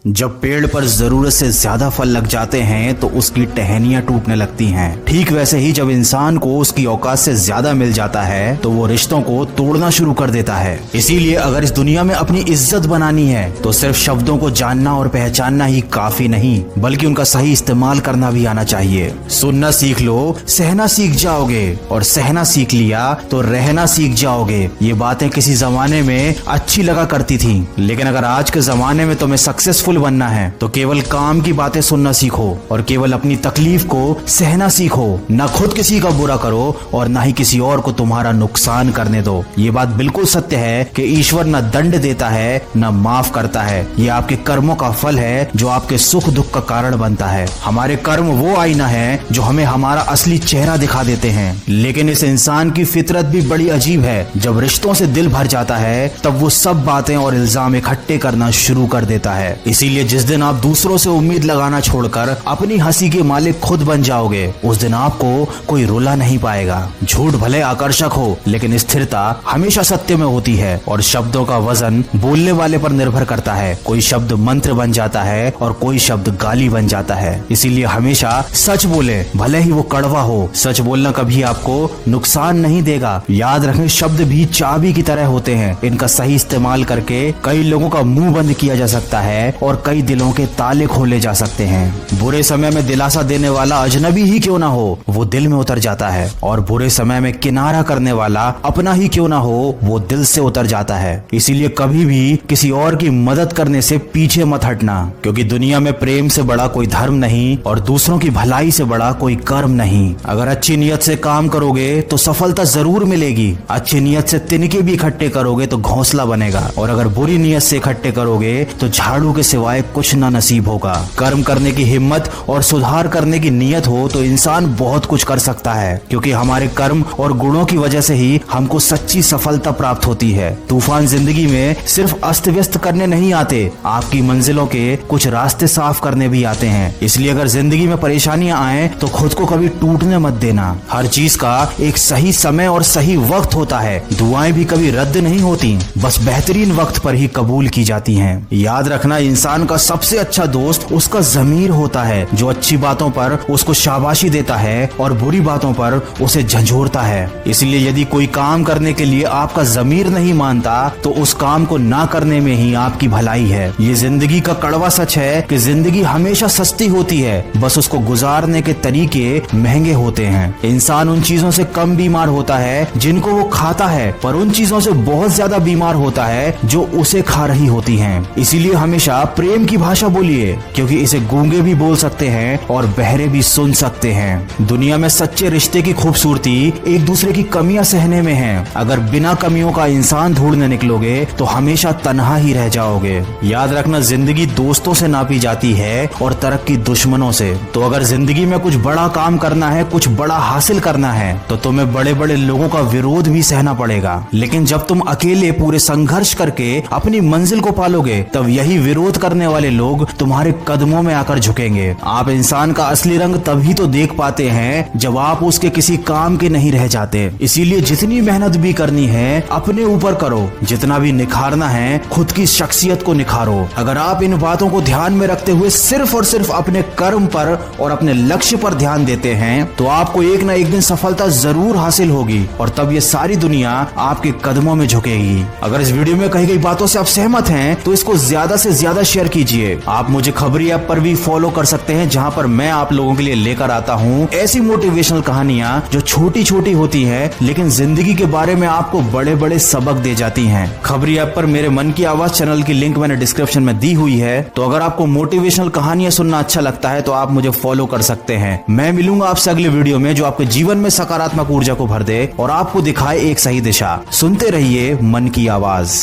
जब पेड़ पर जरूरत से ज्यादा फल लग जाते हैं तो उसकी टहनियां टूटने लगती हैं। ठीक वैसे ही जब इंसान को उसकी औकात से ज्यादा मिल जाता है तो वो रिश्तों को तोड़ना शुरू कर देता है। इसीलिए अगर इस दुनिया में अपनी इज्जत बनानी है तो सिर्फ शब्दों को जानना और पहचानना ही काफी नहीं, बल्कि उनका सही इस्तेमाल करना भी आना चाहिए। सुनना सीख लो, सहना सीख जाओगे, और सहना सीख लिया तो रहना सीख जाओगे। ये बातें किसी जमाने में अच्छी लगा करती थी, लेकिन अगर आज के जमाने में तुम्हें सक्सेसफुल बनना है तो केवल काम की बातें सुनना सीखो और केवल अपनी तकलीफ को सहना सीखो। न खुद किसी का बुरा करो और न ही किसी और को तुम्हारा नुकसान करने दो। ये बात बिल्कुल सत्य है कि ईश्वर न दंड देता है न माफ करता है। ये आपके कर्मों का फल है जो आपके सुख दुख का कारण बनता है। हमारे कर्म वो आईना है जो हमें हमारा असली चेहरा दिखा देते हैं। लेकिन इस इंसान की फितरत भी बड़ी अजीब है। जब रिश्तों से दिल भर जाता है तब वो सब बातें और इल्जाम इकट्ठे करना शुरू कर देता है। इसीलिए जिस दिन आप दूसरों से उम्मीद लगाना छोड़कर अपनी हंसी के मालिक खुद बन जाओगे, उस दिन आपको कोई रुला नहीं पाएगा। झूठ भले आकर्षक हो, लेकिन स्थिरता हमेशा सत्य में होती है, और शब्दों का वजन बोलने वाले पर निर्भर करता है। कोई शब्द मंत्र बन जाता है और कोई शब्द गाली बन जाता है। इसीलिए हमेशा सच बोले, भले ही वो कड़वा हो। सच बोलना कभी आपको नुकसान नहीं देगा। याद रखें, शब्द भी चाबी की तरह होते हैं। इनका सही इस्तेमाल करके कई लोगों का मुंह बंद किया जा सकता है और कई दिलों के ताले खोले जा सकते हैं। बुरे समय में दिलासा देने वाला अजनबी ही क्यों ना हो, वो दिल में उतर जाता है, और बुरे समय में किनारा करने वाला अपना ही क्यों ना हो, वो दिल से उतर जाता है। इसीलिए कभी भी किसी और की मदद करने से पीछे मत हटना, क्योंकि दुनिया में प्रेम से बड़ा कोई धर्म नहीं और दूसरों की भलाई से बड़ा कोई कर्म नहीं। अगर अच्छी नियत से काम करोगे तो सफलता जरूर मिलेगी। अच्छी नियत से तिनके भी इकट्ठे करोगे तो घोंसला बनेगा, और अगर बुरी नियत से इकट्ठे करोगे तो झाड़ू के सिवाय कुछ ना नसीब होगा। कर्म करने की हिम्मत और सुधार करने की नियत हो तो इंसान बहुत कुछ कर सकता है, क्योंकि हमारे कर्म और गुणों की वजह से ही हमको सच्ची सफलता प्राप्त होती है। तूफान जिंदगी में सिर्फ अस्त व्यस्त करने नहीं आते, आपकी मंजिलों के कुछ रास्ते साफ करने भी आते हैं। इसलिए अगर जिंदगी में परेशानियां आए तो खुद को कभी टूटने मत देना। हर चीज का एक सही समय और सही वक्त होता है। दुआएं भी कभी रद्द नहीं होती, बस बेहतरीन वक्त पर ही कबूल की जाती हैं। याद रखना, इंसान का सबसे अच्छा दोस्त उसका ज़मीर होता है, जो अच्छी बातों पर उसको शाबाशी देता है और बुरी बातों पर उसे झंझोरता है। इसलिए यदि कोई काम करने के लिए आपका ज़मीर नहीं मानता तो उस काम को ना करने में ही आपकी भलाई है। ये जिंदगी का कड़वा सच है कि जिंदगी हमेशा सस्ती होती है, बस उसको गुजारने के तरीके महंगे होते हैं। इंसान उन चीजों से कम बीमार होता है जिनको वो खाता है, पर उन चीजों से बहुत ज्यादा बीमार होता है जो उसे खा रही होती हैं। इसीलिए हमेशा प्रेम की भाषा बोलिए, क्योंकि इसे गूंगे भी बोल सकते हैं और बहरे भी सुन सकते हैं। दुनिया में सच्चे रिश्ते की खूबसूरती एक दूसरे की कमियां सहने में है। अगर बिना कमियों का इंसान ढूंढने निकलोगे तो हमेशा तन्हा ही रह जाओगे। याद रखना, जिंदगी दोस्तों से नापी जाती है और तरक्की दुश्मनों से। तो अगर जिंदगी में कुछ बड़ा काम करना है, कुछ बड़ा हासिल करना है, तो तुम्हें बड़े बड़े लोगों का विरोध भी सहना पड़ेगा। लेकिन जब तुम अकेले पूरे संघर्ष करके अपनी मंजिल को पालोगे, तब यही विरोध करने वाले लोग तुम्हारे कदमों में आकर झुकेंगे। आप इंसान का असली रंग तभी तो देख पाते हैं जब आप उसके किसी काम के नहीं रह जाते। इसीलिए जितनी मेहनत भी करनी है अपने ऊपर करो, जितना भी निखारना है खुद की शख्सियत को निखारो। अगर आप इन बातों को ध्यान में रखते हुए सिर्फ और सिर्फ अपने कर्म पर और अपने लक्ष्य पर ध्यान देते हैं तो आपको एक न एक दिन सफलता जरूर हासिल होगी, और तब ये सारी दुनिया आपके कदमों में झुकेगी। अगर इस वीडियो में कही गई बातों से आप सहमत हैं तो इसको ज्यादा से ज्यादा शेयर कीजिए। आप मुझे खबरी ऐप पर भी फॉलो कर सकते हैं, जहां पर मैं आप लोगों के लिए लेकर आता हूं ऐसी मोटिवेशनल कहानियां जो छोटी छोटी होती हैं लेकिन जिंदगी के बारे में आपको बड़े बड़े सबक दे जाती हैं। खबरी ऐप पर मेरे मन की आवाज चैनल की लिंक मैंने डिस्क्रिप्शन में दी हुई है, तो अगर आपको मोटिवेशनल कहानियां सुनना अच्छा लगता है तो आप मुझे फॉलो कर सकते हैं। मैं मिलूंगा आपसे अगले वीडियो में जो आपके जीवन में सकारात्मक ऊर्जा को भर दे और आपको दिखाए एक सही दिशा। सुनते रहिए मन की आवाज।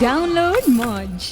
Download Moj.